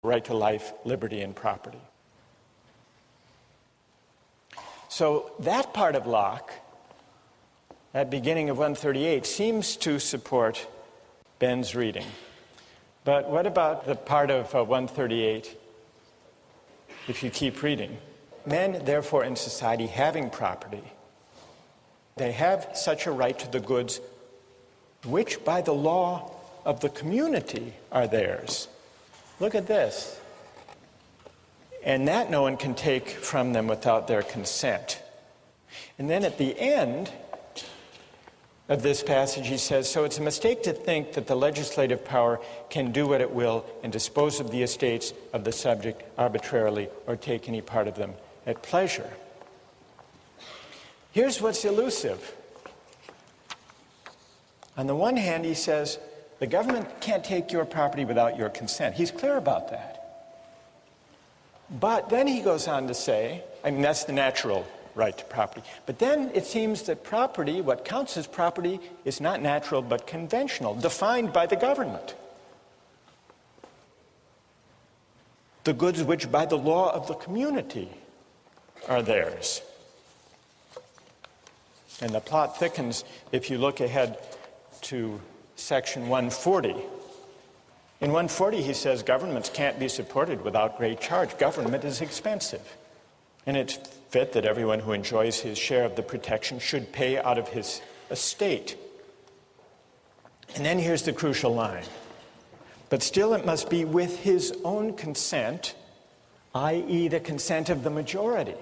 right to life, liberty, and property. So that part of Locke, at beginning of 138, seems to support Ben's reading. But what about the part of 138, if you keep reading? Men, therefore, in society having property, they have such a right to the goods which by the law of the community are theirs. Look at this. And that no one can take from them without their consent. And then at the end of this passage he says, so it's a mistake to think that the legislative power can do what it will and dispose of the estates of the subject arbitrarily or take any part of them at pleasure. Here's what's elusive. On the one hand, he says, the government can't take your property without your consent. He's clear about that. But then he goes on to say, I mean, that's the natural right to property. But then it seems that property, what counts as property, is not natural but conventional, defined by the government. The goods which by the law of the community are theirs. And the plot thickens if you look ahead to section 140. In 140 he says governments can't be supported without great charge. Government is expensive. And it's fit that everyone who enjoys his share of the protection should pay out of his estate. And then here's the crucial line. But still it must be with his own consent, i.e. the consent of the majority,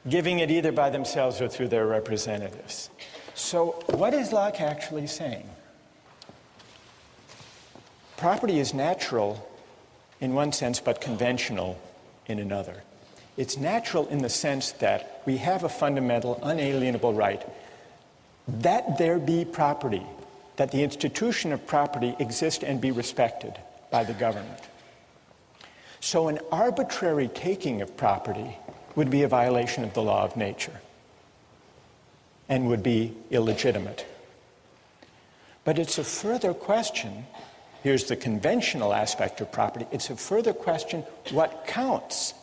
giving it either by themselves or through their representatives. So what is Locke actually saying? Property is natural in one sense, but conventional in another. It's natural in the sense that we have a fundamental, unalienable right that there be property, that the institution of property exist and be respected by the government. So an arbitrary taking of property would be a violation of the law of nature and would be illegitimate. But it's a further question. Here's the conventional aspect of property. It's a further question what counts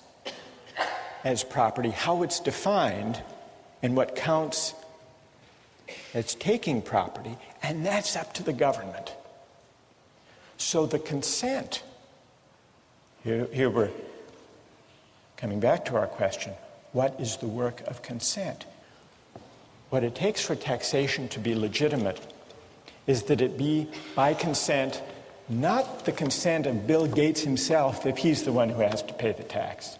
as property, how it's defined, and what counts as taking property, and that's up to the government. So the consent, here we're coming back to our question, what is the work of consent? What it takes for taxation to be legitimate is that it be by consent, not the consent of Bill Gates himself if he's the one who has to pay the tax,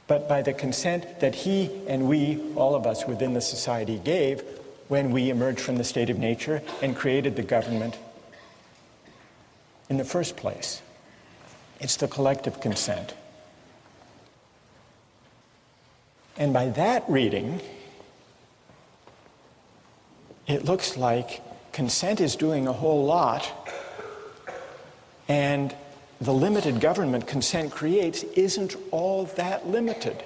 but by the consent that he and we, all of us within the society, gave when we emerged from the state of nature and created the government in the first place. It's the collective consent. And by that reading, it looks like consent is doing a whole lot, and the limited government consent creates isn't all that limited.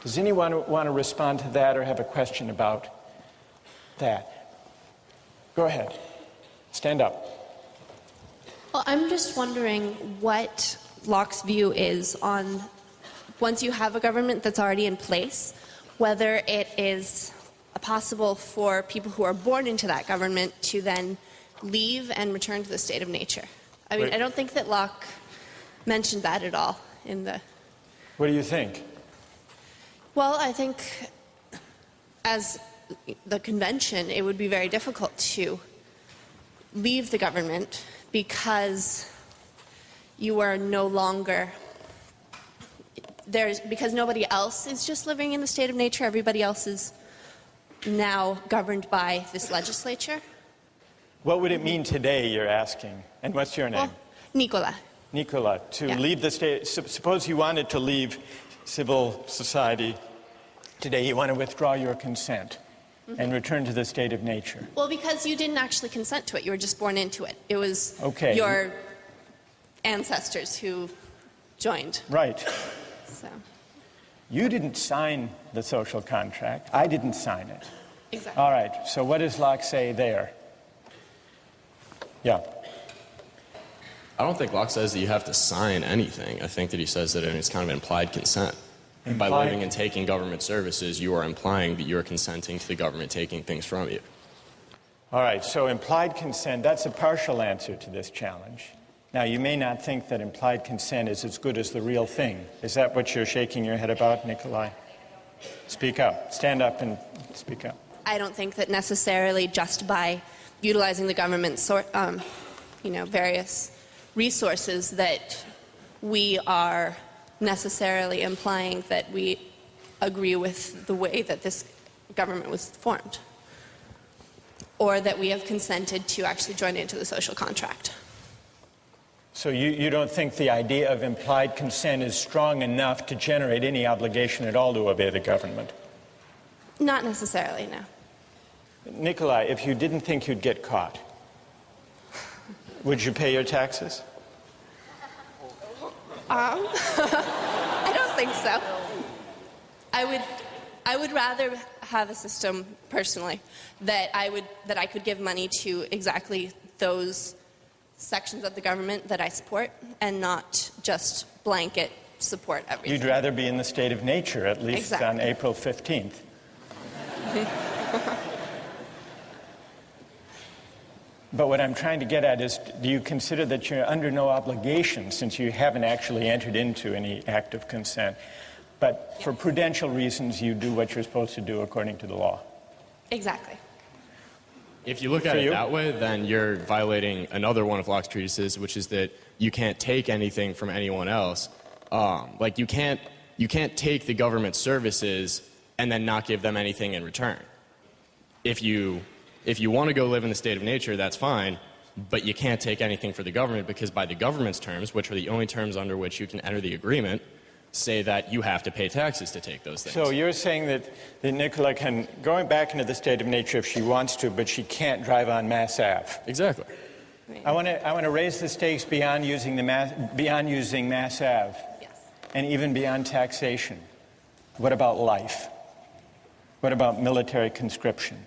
Does anyone want to respond to that or have a question about that? Go ahead. Stand up. Well, I'm just wondering what Locke's view is on, once you have a government that's already in place, whether it is possible for people who are born into that government to then leave and return to the state of nature. I mean, I don't think that Locke mentioned that at all in the... What do you think? Well, I think as the convention, it would be very difficult to leave the government because you are no longer... because nobody else is just living in the state of nature, everybody else is now governed by this legislature. What would it mean today, you're asking? And what's your name? Well, Nicola. Nicola, to leave the state. Suppose you wanted to leave civil society today. You want to withdraw your consent and return to the state of nature. Well, because you didn't actually consent to it. You were just born into it. It was your ancestors who joined. Right. So. You didn't sign the social contract. I didn't sign it. Exactly. All right. So what does Locke say there? Yeah. I don't think Locke says that you have to sign anything. I think that he says that it's kind of implied consent. By living and taking government services, you are implying that you are consenting to the government taking things from you. All right, so implied consent, that's a partial answer to this challenge. Now, you may not think that implied consent is as good as the real thing. Is that what you're shaking your head about, Nikolai? Speak up. Stand up and speak up. I don't think that necessarily just by utilizing the government's various resources that we are necessarily implying that we agree with the way that this government was formed, or that we have consented to actually join into the social contract. So you don't think the idea of implied consent is strong enough to generate any obligation at all to obey the government? Not necessarily, no. Nikolai, if you didn't think you'd get caught, would you pay your taxes? I don't think so. I would rather have a system personally that I could give money to exactly those sections of the government that I support, and not just blanket support everything. You'd rather be in the state of nature, at least Exactly. on April 15th. But what I'm trying to get at is, do you consider that you're under no obligation, since you haven't actually entered into any act of consent, but for prudential reasons you do what you're supposed to do according to the law? Exactly. If you look at it that way, then you're violating another one of Locke's treatises, which is that you can't take anything from anyone else. Like you can't take the government services and then not give them anything in return. If you want to go live in the state of nature, that's fine, but you can't take anything for the government, because by the government's terms, which are the only terms under which you can enter the agreement, say that you have to pay taxes to take those things. So you're saying that Nicola can go back into the state of nature if she wants to, but she can't drive on Mass Ave. Exactly. I want to raise the stakes beyond using Mass Ave, Yes. and even beyond taxation. What about life? What about military conscription?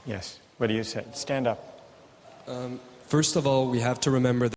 Yes. What do you say? Stand up. First of all, we have to remember that